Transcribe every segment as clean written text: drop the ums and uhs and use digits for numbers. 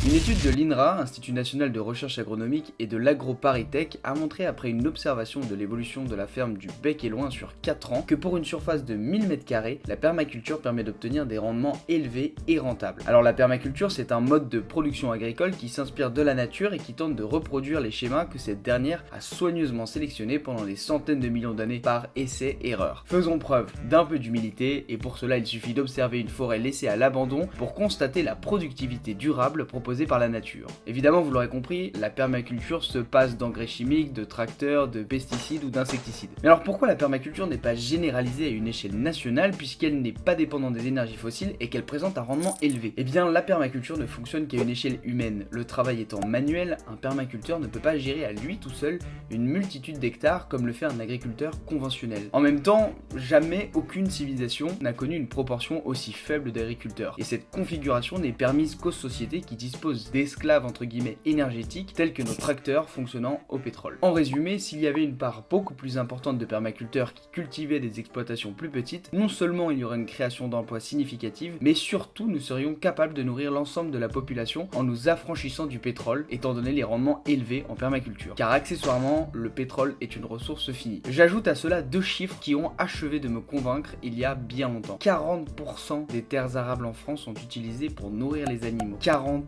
Une étude de l'INRA, Institut National de Recherche Agronomique, et de l'AgroParisTech a montré après une observation de l'évolution de la ferme du Bec et Loing sur 4 ans que pour une surface de 1000 m², la permaculture permet d'obtenir des rendements élevés et rentables. Alors la permaculture, c'est un mode de production agricole qui s'inspire de la nature et qui tente de reproduire les schémas que cette dernière a soigneusement sélectionnés pendant des centaines de millions d'années par essai-erreur. Faisons preuve d'un peu d'humilité et pour cela il suffit d'observer une forêt laissée à l'abandon pour constater la productivité durable proposée par la nature. Évidemment, vous l'aurez compris, la permaculture se passe d'engrais chimiques, de tracteurs, de pesticides ou d'insecticides. Mais alors pourquoi la permaculture n'est pas généralisée à une échelle nationale puisqu'elle n'est pas dépendante des énergies fossiles et qu'elle présente un rendement élevé? Eh bien, la permaculture ne fonctionne qu'à une échelle humaine. Le travail étant manuel, un permaculteur ne peut pas gérer à lui tout seul une multitude d'hectares comme le fait un agriculteur conventionnel. En même temps, jamais aucune civilisation n'a connu une proportion aussi faible d'agriculteurs. Et cette configuration n'est permise qu'aux sociétés qui disposent d'esclaves entre guillemets énergétiques tels que nos tracteurs fonctionnant au pétrole. En résumé, s'il y avait une part beaucoup plus importante de permaculteurs qui cultivaient des exploitations plus petites, non seulement il y aurait une création d'emplois significative, mais surtout nous serions capables de nourrir l'ensemble de la population en nous affranchissant du pétrole, étant donné les rendements élevés en permaculture. Car accessoirement, le pétrole est une ressource finie. J'ajoute à cela deux chiffres qui ont achevé de me convaincre il y a bien longtemps. 40% des terres arables en France sont utilisées pour nourrir les animaux. 40%.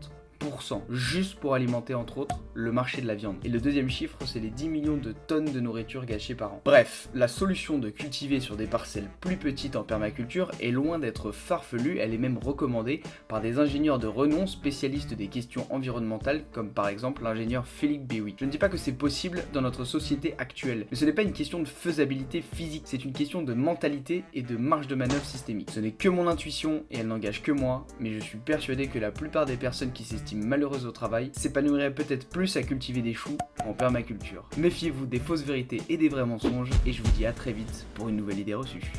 Juste pour alimenter entre autres le marché de la viande. Et le deuxième chiffre, c'est les 10 millions de tonnes de nourriture gâchées par an. Bref, la solution de cultiver sur des parcelles plus petites en permaculture est loin d'être farfelue, elle est même recommandée par des ingénieurs de renom spécialistes des questions environnementales comme par exemple l'ingénieur Philippe Béouy. Je ne dis pas que c'est possible dans notre société actuelle, mais ce n'est pas une question de faisabilité physique, c'est une question de mentalité et de marge de manœuvre systémique. Ce n'est que mon intuition et elle n'engage que moi, mais je suis persuadé que la plupart des personnes qui s'estiment malheureuses au travail s'épanouiraient peut-être plus à cultiver des choux en permaculture. Méfiez-vous des fausses vérités et des vrais mensonges et je vous dis à très vite pour une nouvelle idée reçue.